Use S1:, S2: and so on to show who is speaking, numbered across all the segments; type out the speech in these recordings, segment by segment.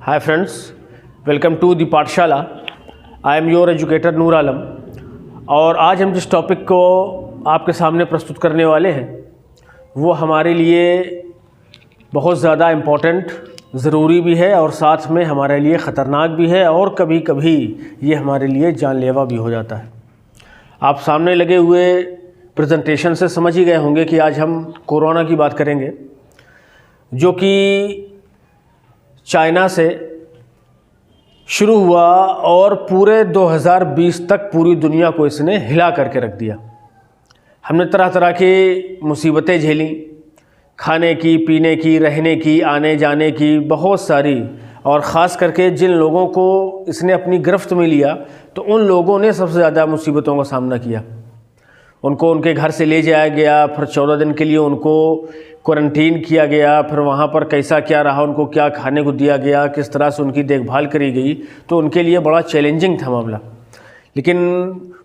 S1: Hi friends, welcome to the पाठशाला। I am your educator Noor Alam. और आज हम जिस टॉपिक को आपके सामने प्रस्तुत करने वाले हैं वो हमारे लिए बहुत ज़्यादा इम्पोर्टेंट, ज़रूरी भी है और साथ में हमारे लिए ख़तरनाक भी है और कभी कभी ये हमारे लिए जानलेवा भी हो जाता है। आप सामने लगे हुए प्रेजेंटेशन से समझ ही गए होंगे कि आज हम कोरोना की बात करेंगे, जो कि चाइना से शुरू हुआ और पूरे 2020 तक पूरी दुनिया को इसने हिला करके रख दिया। हमने तरह तरह की मुसीबतें झेली, खाने की, पीने की, रहने की, आने जाने की, बहुत सारी। और ख़ास करके जिन लोगों को इसने अपनी गिरफ्त में लिया तो उन लोगों ने सबसे ज़्यादा मुसीबतों का सामना किया। उनको उनके घर से ले जाया गया, फिर 14 दिन के लिए उनको क्वारंटीन किया गया, फिर वहाँ पर कैसा क्या रहा, उनको क्या खाने को दिया गया, किस तरह से उनकी देखभाल करी गई, तो उनके लिए बड़ा चैलेंजिंग था मामला। लेकिन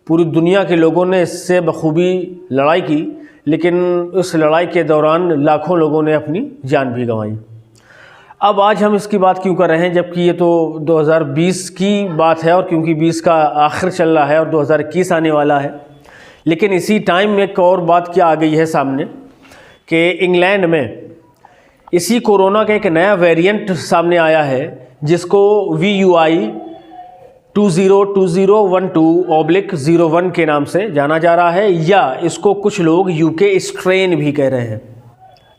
S1: पूरी दुनिया के लोगों ने इससे बखूबी लड़ाई की, लेकिन उस लड़ाई के दौरान लाखों लोगों ने अपनी जान भी गंवाई। अब आज हम इसकी बात क्यों कर रहे हैं, जबकि ये तो 2020 की बात है और क्योंकि 20 का आखिर चल रहा है और 2021 आने वाला है। लेकिन इसी टाइम में एक और बात क्या आ गई है सामने कि इंग्लैंड में इसी कोरोना का एक नया वेरिएंट सामने आया है जिसको VUI 202012/01 के नाम से जाना जा रहा है, या इसको कुछ लोग UK स्ट्रेन भी कह रहे हैं।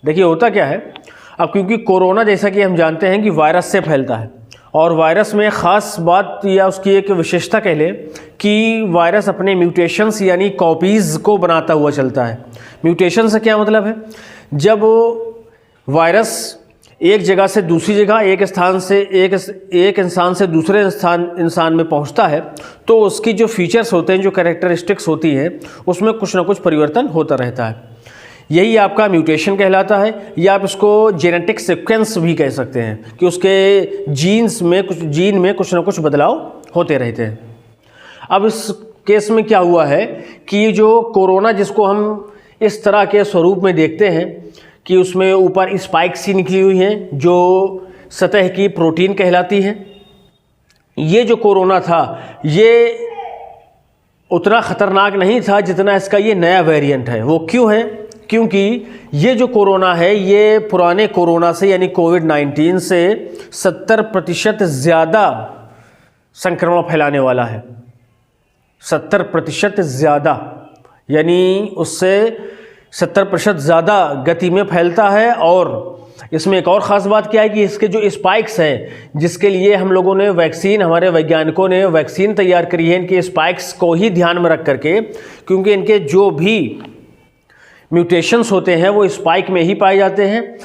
S1: देखिए होता क्या है, अब क्योंकि कोरोना जैसा कि हम जानते हैं कि वायरस से फैलता है और वायरस में ख़ास बात या उसकी एक विशेषता कह लें कि वायरस अपने म्यूटेशंस यानी कॉपीज़ को बनाता हुआ चलता है। म्यूटेशन से क्या मतलब है, जब वायरस एक जगह से दूसरी जगह, एक स्थान से एक इंसान से दूसरे इंसान में पहुंचता है तो उसकी जो फीचर्स होते हैं, जो कैरेक्टरिस्टिक्स होती हैं, उसमें कुछ ना कुछ परिवर्तन होता रहता है। यही आपका म्यूटेशन कहलाता है, या आप इसको जेनेटिक सीक्वेंस भी कह सकते हैं कि उसके जीन में कुछ ना कुछ बदलाव होते रहते हैं। अब इस केस में क्या हुआ है कि ये जो कोरोना, जिसको हम इस तरह के स्वरूप में देखते हैं कि उसमें ऊपर स्पाइक्स सी निकली हुई हैं जो सतह की प्रोटीन कहलाती है, ये जो कोरोना था ये उतना ख़तरनाक नहीं था जितना इसका ये नया वेरिएंट है। वो क्यों है? क्योंकि ये जो कोरोना है ये पुराने कोरोना से यानी कोविड-19 से 70% ज़्यादा संक्रमण फैलाने वाला है। 70% ज़्यादा, यानी उससे 70% ज़्यादा गति में फैलता है। और इसमें एक और ख़ास बात क्या है कि इसके जो स्पाइक्स हैं, जिसके लिए हम लोगों ने वैक्सीन, हमारे वैज्ञानिकों ने वैक्सीन तैयार करी है इनके स्पाइक्स को ही ध्यान में रख करके, क्योंकि इनके जो भी म्यूटेशंस होते हैं वो स्पाइक में ही पाए जाते हैं।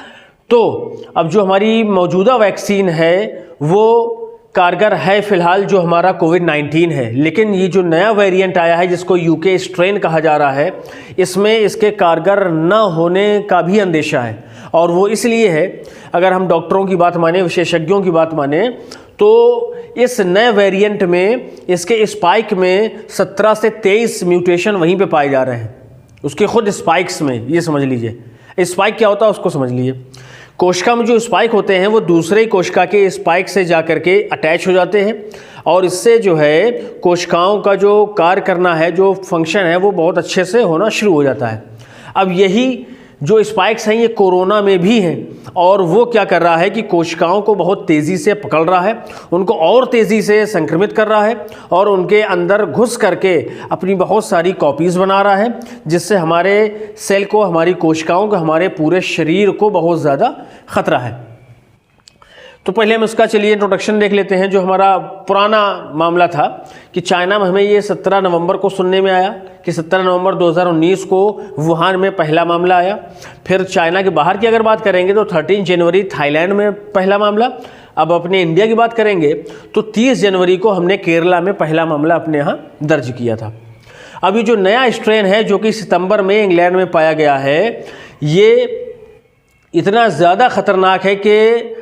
S1: तो अब जो हमारी मौजूदा वैक्सीन है वो कारगर है फ़िलहाल, जो हमारा कोविड-19 है। लेकिन ये जो नया वेरिएंट आया है जिसको UK स्ट्रेन कहा जा रहा है, इसमें इसके कारगर न होने का भी अंदेशा है। और वो इसलिए है, अगर हम डॉक्टरों की बात माने, विशेषज्ञों की बात माने, तो इस नए वेरिएंट में इसके स्पाइक में 17 से 23 म्यूटेशन वहीं पे पाए जा रहे हैं, उसके खुद स्पाइक्स में। ये समझ लीजिए स्पाइक क्या होता है, उसको समझ लीजिए। कोशिका में जो स्पाइक होते हैं वो दूसरे कोशिका के स्पाइक से जा कर के अटैच हो जाते हैं और इससे जो है कोशिकाओं का जो कार्य करना है, जो फंक्शन है, वो बहुत अच्छे से होना शुरू हो जाता है। अब यही जो स्पाइक्स हैं ये कोरोना में भी हैं और वो क्या कर रहा है कि कोशिकाओं को बहुत तेज़ी से पकड़ रहा है, उनको और तेज़ी से संक्रमित कर रहा है और उनके अंदर घुस करके अपनी बहुत सारी कॉपीज़ बना रहा है, जिससे हमारे सेल को, हमारी कोशिकाओं को, हमारे पूरे शरीर को बहुत ज़्यादा ख़तरा है। तो पहले हम इसका चलिए इंट्रोडक्शन देख लेते हैं। जो हमारा पुराना मामला था कि चाइना में हमें ये 17 नवंबर को सुनने में आया कि 17 नवंबर 2019 को वुहान में पहला मामला आया। फिर चाइना के बाहर की अगर बात करेंगे तो 13 जनवरी थाईलैंड में पहला मामला। अब अपने इंडिया की बात करेंगे तो 30 जनवरी को हमने केरला में पहला मामला अपने यहाँ दर्ज किया था। अब ये जो नया स्ट्रेन है जो कि सितंबर में इंग्लैंड में पाया गया है, ये इतना ज़्यादा ख़तरनाक है कि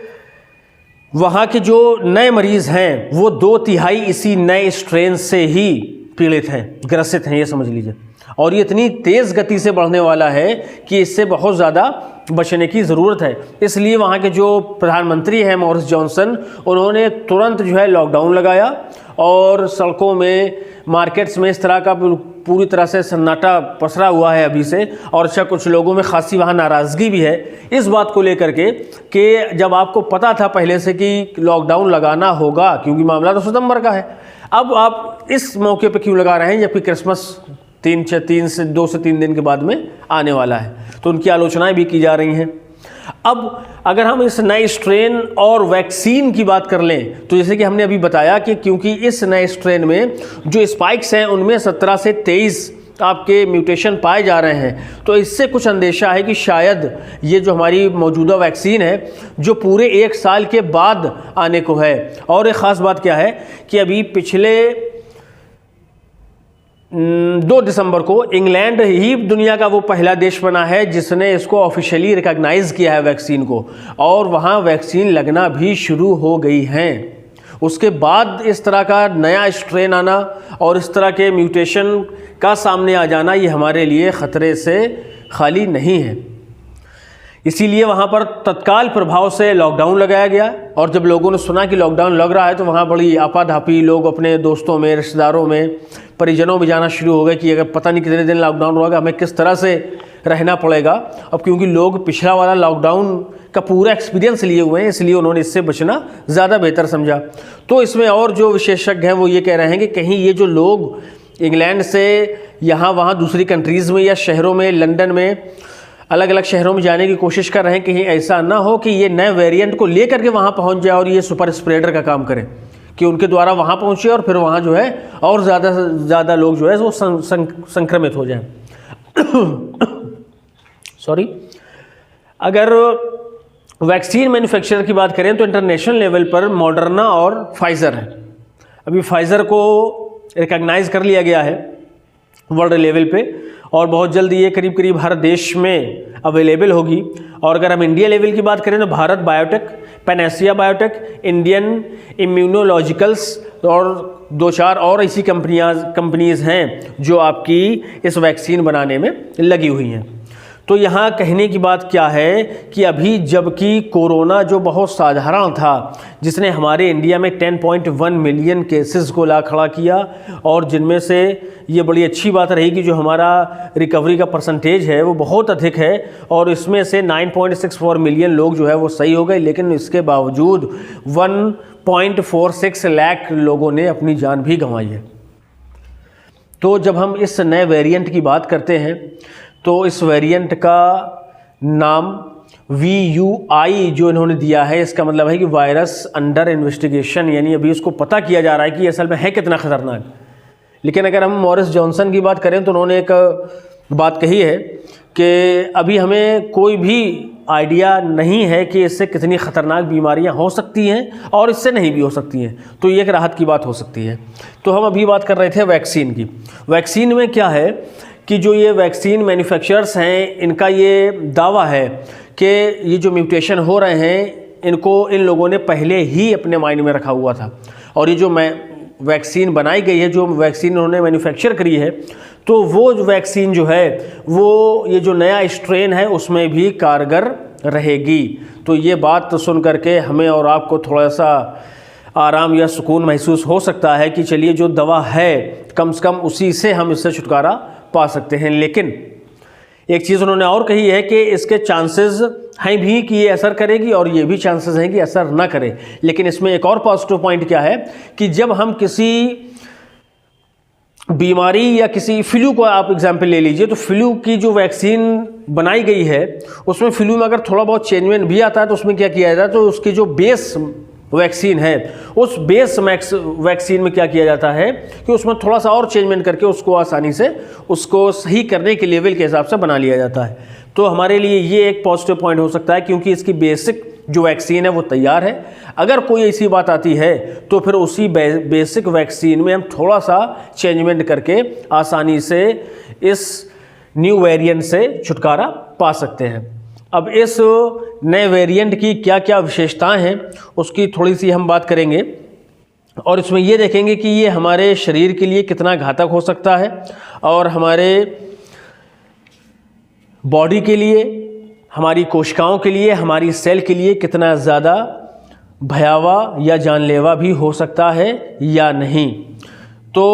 S1: वहाँ के जो नए मरीज़ हैं वो 2/3 इसी नए स्ट्रेन से ही पीड़ित हैं, ग्रसित हैं, ये समझ लीजिए। और ये इतनी तेज़ गति से बढ़ने वाला है कि इससे बहुत ज़्यादा बचने की ज़रूरत है। इसलिए वहाँ के जो प्रधानमंत्री हैं मोरिस जॉनसन, उन्होंने तुरंत जो है लॉकडाउन लगाया और सड़कों में, मार्केट्स में इस तरह का पूरी तरह से सन्नाटा पसरा हुआ है अभी से। और अच्छा, कुछ लोगों में खासी वहाँ नाराज़गी भी है इस बात को लेकर के कि जब आपको पता था पहले से कि लॉकडाउन लगाना होगा, क्योंकि मामला तो सितंबर का है, अब आप इस मौके पर क्यों लगा रहे हैं जबकि क्रिसमस 2 से 3 दिन के बाद में आने वाला है। तो उनकी आलोचनाएं भी की जा रही हैं। अब अगर हम इस नए स्ट्रेन और वैक्सीन की बात कर लें तो जैसे कि हमने अभी बताया कि क्योंकि इस नए स्ट्रेन में जो स्पाइक्स हैं उनमें 17 से 23 आपके म्यूटेशन पाए जा रहे हैं, तो इससे कुछ अंदेशा है कि शायद ये जो हमारी मौजूदा वैक्सीन है जो पूरे 1 साल के बाद आने को है। और एक ख़ास बात क्या है कि अभी पिछले 2 दिसंबर को इंग्लैंड ही दुनिया का वो पहला देश बना है जिसने इसको ऑफिशियली रिकॉग्नाइज किया है वैक्सीन को, और वहाँ वैक्सीन लगना भी शुरू हो गई हैं। उसके बाद इस तरह का नया स्ट्रेन आना और इस तरह के म्यूटेशन का सामने आ जाना ये हमारे लिए ख़तरे से खाली नहीं है। इसीलिए वहाँ पर तत्काल प्रभाव से लॉकडाउन लगाया गया। और जब लोगों ने सुना कि लॉकडाउन लग रहा है तो वहाँ बड़ी आपाधापी, लोग अपने दोस्तों में, रिश्तेदारों में, परिजनों में जाना शुरू हो गए कि अगर पता नहीं कितने दिन लॉकडाउन होगा, हमें किस तरह से रहना पड़ेगा। अब क्योंकि लोग पिछला वाला लॉकडाउन का पूरा एक्सपीरियंस लिए हुए हैं, इसलिए उन्होंने इससे बचना ज़्यादा बेहतर समझा। तो इसमें और जो विशेषज्ञ हैं वो ये कह रहे हैं कि कहीं ये जो लोग इंग्लैंड से यहाँ वहाँ दूसरी कंट्रीज़ में या शहरों में, लंदन में, अलग अलग शहरों में जाने की कोशिश कर रहे हैं, कहीं ऐसा ना हो कि ये नए वेरिएंट को लेकर के वहाँ पहुँच जाए और ये सुपर स्प्रेडर का काम करें, कि उनके द्वारा वहाँ पहुँचे और फिर वहाँ जो है और ज़्यादा से ज़्यादा लोग जो है वो संक्रमित हो जाएं। सॉरी। अगर वैक्सीन मैन्युफैक्चरर की बात करें तो इंटरनेशनल लेवल पर मॉडर्ना और फाइज़र है। अभी फाइज़र को रिकॉग्नाइज कर लिया गया है वर्ल्ड लेवल पे और बहुत जल्द ये करीब करीब हर देश में अवेलेबल होगी। और अगर हम इंडिया लेवल की बात करें तो Bharat biotech, Panacea biotech, Indian Immunologicals और 2-4 और ऐसी कंपनीज़ हैं जो आपकी इस वैक्सीन बनाने में लगी हुई हैं। तो यहाँ कहने की बात क्या है कि अभी जबकि कोरोना जो बहुत साधारण था, जिसने हमारे इंडिया में 10.1 मिलियन केसेस को ला खड़ा किया, और जिनमें से ये बड़ी अच्छी बात रही कि जो हमारा रिकवरी का परसेंटेज है वो बहुत अधिक है, और इसमें से 9.64 मिलियन लोग जो है वो सही हो गए। लेकिन इसके बावजूद 1.46 लाख लोगों ने अपनी जान भी गंवाई है। तो जब हम इस नए वेरिएंट की बात करते हैं तो इस वेरिएंट का नाम VUI जो इन्होंने दिया है, इसका मतलब है कि वायरस अंडर इन्वेस्टिगेशन, यानी अभी इसको पता किया जा रहा है कि असल में है कितना ख़तरनाक। लेकिन अगर हम मोरिस जॉनसन की बात करें तो उन्होंने एक बात कही है कि अभी हमें कोई भी आइडिया नहीं है कि इससे कितनी ख़तरनाक बीमारियां हो सकती हैं और इससे नहीं भी हो सकती हैं, तो ये एक राहत की बात हो सकती है। तो हम अभी बात कर रहे थे वैक्सीन की। वैक्सीन में क्या है कि जो ये वैक्सीन मैन्युफैक्चरर्स हैं, इनका ये दावा है कि ये जो म्यूटेशन हो रहे हैं इनको इन लोगों ने पहले ही अपने माइंड में रखा हुआ था, और ये जो वैक्सीन बनाई गई है, जो वैक्सीन उन्होंने मैन्युफैक्चर करी है, तो वो जो वैक्सीन जो है वो ये जो नया स्ट्रेन है उसमें भी कारगर रहेगी। तो ये बात सुन करके हमें और आपको थोड़ा सा आराम या सुकून महसूस हो सकता है कि चलिए जो दवा है कम से कम उसी से हम इससे छुटकारा पा सकते हैं। लेकिन एक चीज़ उन्होंने और कही है कि इसके चांसेस हैं भी कि ये असर करेगी और ये भी चांसेस हैं कि असर ना करे। लेकिन इसमें एक और पॉजिटिव पॉइंट क्या है कि जब हम किसी बीमारी या किसी फ्लू को आप एग्जाम्पल ले लीजिए, तो फ्लू की जो वैक्सीन बनाई गई है उसमें फ्लू में अगर थोड़ा बहुत चेंजमेंट भी आता है तो उसमें क्या किया जाता है, तो उसकी जो बेस वैक्सीन है उस बेस वैक्सीन में क्या किया जाता है कि उसमें थोड़ा सा और चेंजमेंट करके उसको आसानी से उसको सही करने के लेवल के हिसाब से बना लिया जाता है। तो हमारे लिए ये एक पॉजिटिव पॉइंट हो सकता है क्योंकि इसकी बेसिक जो वैक्सीन है वो तैयार है। अगर कोई ऐसी बात आती है तो फिर उसी बेसिक वैक्सीन में हम थोड़ा सा चेंजमेंट करके आसानी से इस न्यू वेरिएंट से छुटकारा पा सकते हैं। अब इस नए वेरिएंट की क्या क्या विशेषताएं हैं उसकी थोड़ी सी हम बात करेंगे। और इसमें ये देखेंगे कि ये हमारे शरीर के लिए कितना घातक हो सकता है और हमारे बॉडी के लिए, हमारी कोशिकाओं के लिए, हमारी सेल के लिए कितना ज़्यादा भयावह या जानलेवा भी हो सकता है या नहीं। तो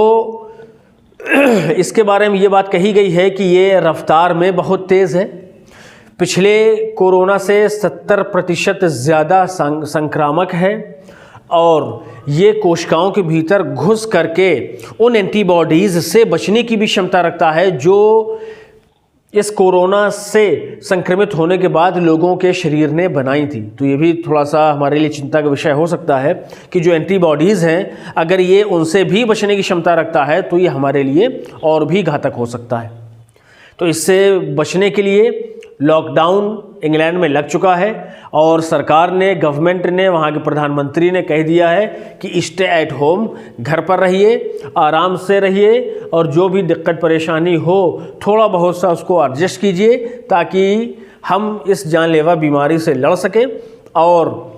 S1: इसके बारे में ये बात कही गई है कि ये रफ्तार में बहुत तेज़ है। पिछले कोरोना से 70% ज़्यादा संक्रामक है और ये कोशिकाओं के भीतर घुस करके उन एंटीबॉडीज़ से बचने की भी क्षमता रखता है जो इस कोरोना से संक्रमित होने के बाद लोगों के शरीर ने बनाई थी। तो ये भी थोड़ा सा हमारे लिए चिंता का विषय हो सकता है कि जो एंटीबॉडीज़ हैं, अगर ये उनसे भी बचने की क्षमता रखता है तो ये हमारे लिए और भी घातक हो सकता है। तो इससे बचने के लिए लॉकडाउन इंग्लैंड में लग चुका है और सरकार ने, गवर्नमेंट ने, वहाँ के प्रधानमंत्री ने कह दिया है कि स्टे एट होम, घर पर रहिए, आराम से रहिए और जो भी दिक्कत परेशानी हो थोड़ा बहुत सा उसको एडजस्ट कीजिए ताकि हम इस जानलेवा बीमारी से लड़ सकें। और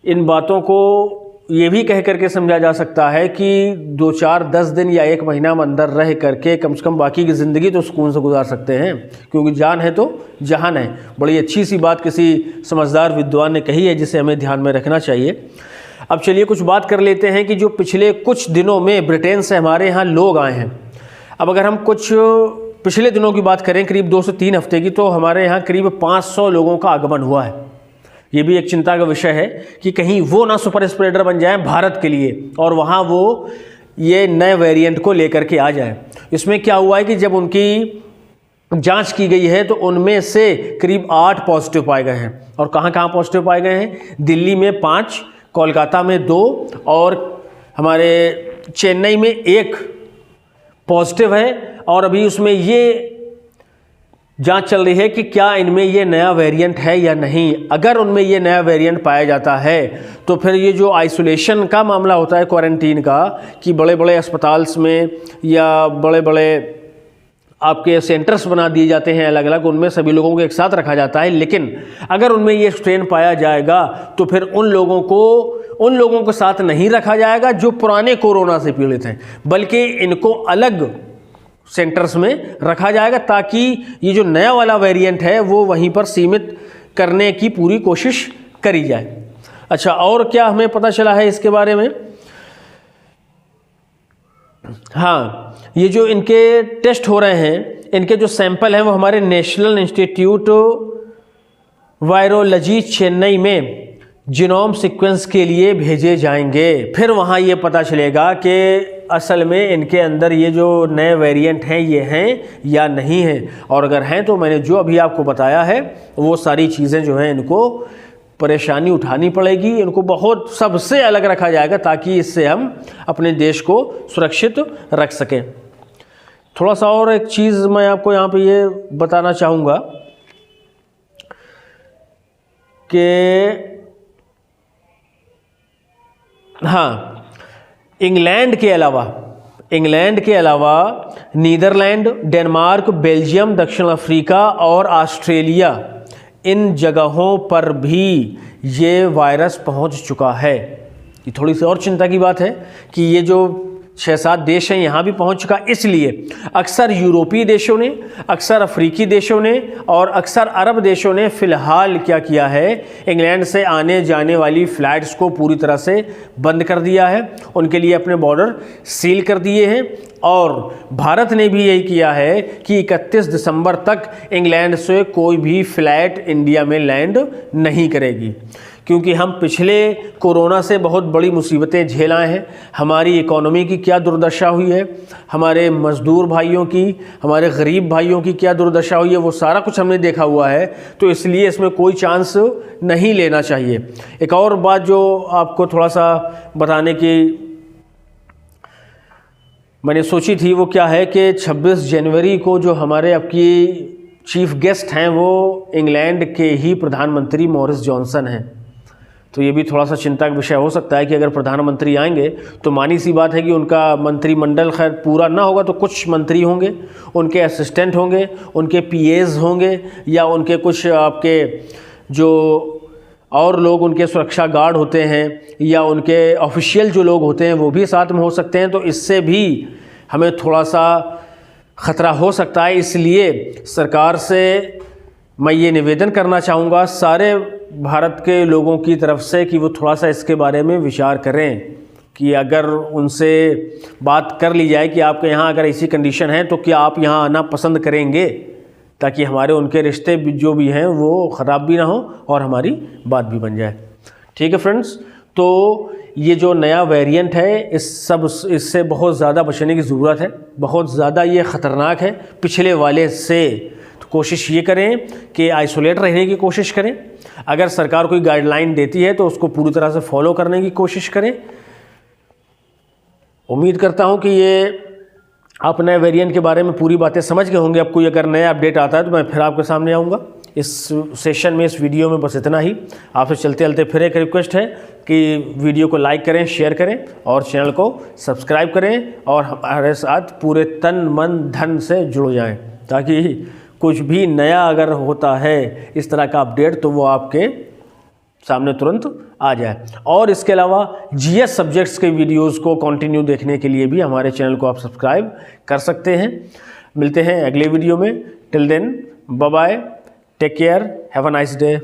S1: इन बातों को ये भी कह करके समझा जा सकता है कि 2, 4, 10 दिन या 1 महीना में अंदर रह करके कम से कम बाकी की ज़िंदगी तो सुकून से गुजार सकते हैं, क्योंकि जान है तो जहान है। बड़ी अच्छी सी बात किसी समझदार विद्वान ने कही है जिसे हमें ध्यान में रखना चाहिए। अब चलिए कुछ बात कर लेते हैं कि जो पिछले कुछ दिनों में ब्रिटेन से हमारे यहाँ लोग आए हैं। अब अगर हम कुछ पिछले दिनों की बात करें, करीब 2 से 3 हफ्ते की, तो हमारे यहाँ करीब 500 लोगों का आगमन हुआ है। ये भी एक चिंता का विषय है कि कहीं वो ना सुपर स्प्रेडर बन जाएं भारत के लिए और वहाँ वो ये नए वेरिएंट को लेकर के आ जाए। इसमें क्या हुआ है कि जब उनकी जांच की गई है तो उनमें से करीब 8 पॉजिटिव पाए गए हैं। और कहाँ कहाँ पॉजिटिव पाए गए हैं? दिल्ली में 5, कोलकाता में 2 और हमारे चेन्नई में 1 पॉजिटिव है। और अभी उसमें ये जांच चल रही है कि क्या इनमें ये नया वेरिएंट है या नहीं। अगर उनमें ये नया वेरिएंट पाया जाता है तो फिर ये जो आइसोलेशन का मामला होता है, क्वारंटीन का, कि बड़े बड़े अस्पताल्स में या बड़े बड़े आपके सेंटर्स बना दिए जाते हैं अलग अलग, उनमें सभी लोगों को एक साथ रखा जाता है। लेकिन अगर उनमें ये स्ट्रेन पाया जाएगा तो फिर उन लोगों को साथ नहीं रखा जाएगा जो पुराने कोरोना से पीड़ित हैं, बल्कि इनको अलग सेंटर्स में रखा जाएगा ताकि ये जो नया वाला वेरिएंट है वो वहीं पर सीमित करने की पूरी कोशिश करी जाए। अच्छा, और क्या हमें पता चला है इसके बारे में? हाँ, ये जो इनके टेस्ट हो रहे हैं, इनके जो सैंपल हैं वो हमारे नेशनल इंस्टीट्यूट वायरोलॉजी चेन्नई में जीनोम सीक्वेंस के लिए भेजे जाएंगे। फिर वहाँ ये पता चलेगा कि असल में इनके अंदर ये जो नए वेरिएंट हैं ये हैं या नहीं हैं। और अगर हैं तो मैंने जो अभी आपको बताया है वो सारी चीज़ें जो हैं इनको परेशानी उठानी पड़ेगी, इनको बहुत सबसे अलग रखा जाएगा ताकि इससे हम अपने देश को सुरक्षित रख सकें। थोड़ा सा और एक चीज़ मैं आपको यहाँ पे ये बताना चाहूँगा कि हाँ, इंग्लैंड के अलावा नीदरलैंड, डेनमार्क, बेल्जियम, दक्षिण अफ्रीका और ऑस्ट्रेलिया, इन जगहों पर भी ये वायरस पहुंच चुका है। ये थोड़ी सी और चिंता की बात है कि ये जो 6-7 देश हैं यहाँ भी पहुँच चुका। इसलिए अक्सर यूरोपीय देशों ने, अक्सर अफ्रीकी देशों ने और अक्सर अरब देशों ने फ़िलहाल क्या किया है, इंग्लैंड से आने जाने वाली फ़्लाइट्स को पूरी तरह से बंद कर दिया है, उनके लिए अपने बॉर्डर सील कर दिए हैं। और भारत ने भी यही किया है कि 31 दिसंबर तक इंग्लैंड से कोई भी फ़्लाइट इंडिया में लैंड नहीं करेगी, क्योंकि हम पिछले कोरोना से बहुत बड़ी मुसीबतें झेल आए हैं। हमारी इकोनॉमी की क्या दुर्दशा हुई है, हमारे मज़दूर भाइयों की, हमारे गरीब भाइयों की क्या दुर्दशा हुई है, वो सारा कुछ हमने देखा हुआ है। तो इसलिए इसमें कोई चांस नहीं लेना चाहिए। एक और बात जो आपको थोड़ा सा बताने की मैंने सोची थी वो क्या है कि 26 जनवरी को जो हमारे आपकी चीफ गेस्ट हैं वो इंग्लैंड के ही प्रधानमंत्री बोरिस जॉनसन हैं। तो ये भी थोड़ा सा चिंता का विषय हो सकता है कि अगर प्रधानमंत्री आएंगे तो मानी सी बात है कि उनका मंत्रिमंडल खैर पूरा ना होगा तो कुछ मंत्री होंगे, उनके असिस्टेंट होंगे, उनके पीएज होंगे या उनके कुछ आपके जो और लोग उनके सुरक्षा गार्ड होते हैं या उनके ऑफिशियल जो लोग होते हैं वो भी साथ में हो सकते हैं, तो इससे भी हमें थोड़ा सा ख़तरा हो सकता है। इसलिए सरकार से मैं ये निवेदन करना चाहूँगा सारे भारत के लोगों की तरफ से कि वो थोड़ा सा इसके बारे में विचार करें कि अगर उनसे बात कर ली जाए कि आपके यहाँ अगर ऐसी कंडीशन है तो क्या आप यहाँ आना पसंद करेंगे, ताकि हमारे उनके रिश्ते जो भी हैं वो ख़राब भी ना हो और हमारी बात भी बन जाए। ठीक है फ्रेंड्स, तो ये जो नया वेरिएंट है इससे बहुत ज़्यादा बचने की ज़रूरत है, बहुत ज़्यादा ये ख़तरनाक है पिछले वाले से। तो कोशिश ये करें कि आइसोलेट रहने की कोशिश करें। अगर सरकार कोई गाइडलाइन देती है तो उसको पूरी तरह से फॉलो करने की कोशिश करें। उम्मीद करता हूँ कि ये आप नए वेरिएंट के बारे में पूरी बातें समझ गए होंगे। अब कोई अगर नया अपडेट आता है तो मैं फिर आपके सामने आऊँगा। इस सेशन में, इस वीडियो में बस इतना ही। आपसे चलते चलते फिर एक रिक्वेस्ट है कि वीडियो को लाइक करें, शेयर करें और चैनल को सब्सक्राइब करें और हमारे साथ पूरे तन मन धन से जुड़ जाएं, ताकि कुछ भी नया अगर होता है इस तरह का अपडेट तो वो आपके सामने तुरंत आ जाए। और इसके अलावा जीएस सब्जेक्ट्स के वीडियोस को कंटिन्यू देखने के लिए भी हमारे चैनल को आप सब्सक्राइब कर सकते हैं। मिलते हैं अगले वीडियो में। Till then, bye bye, take care, have a nice day.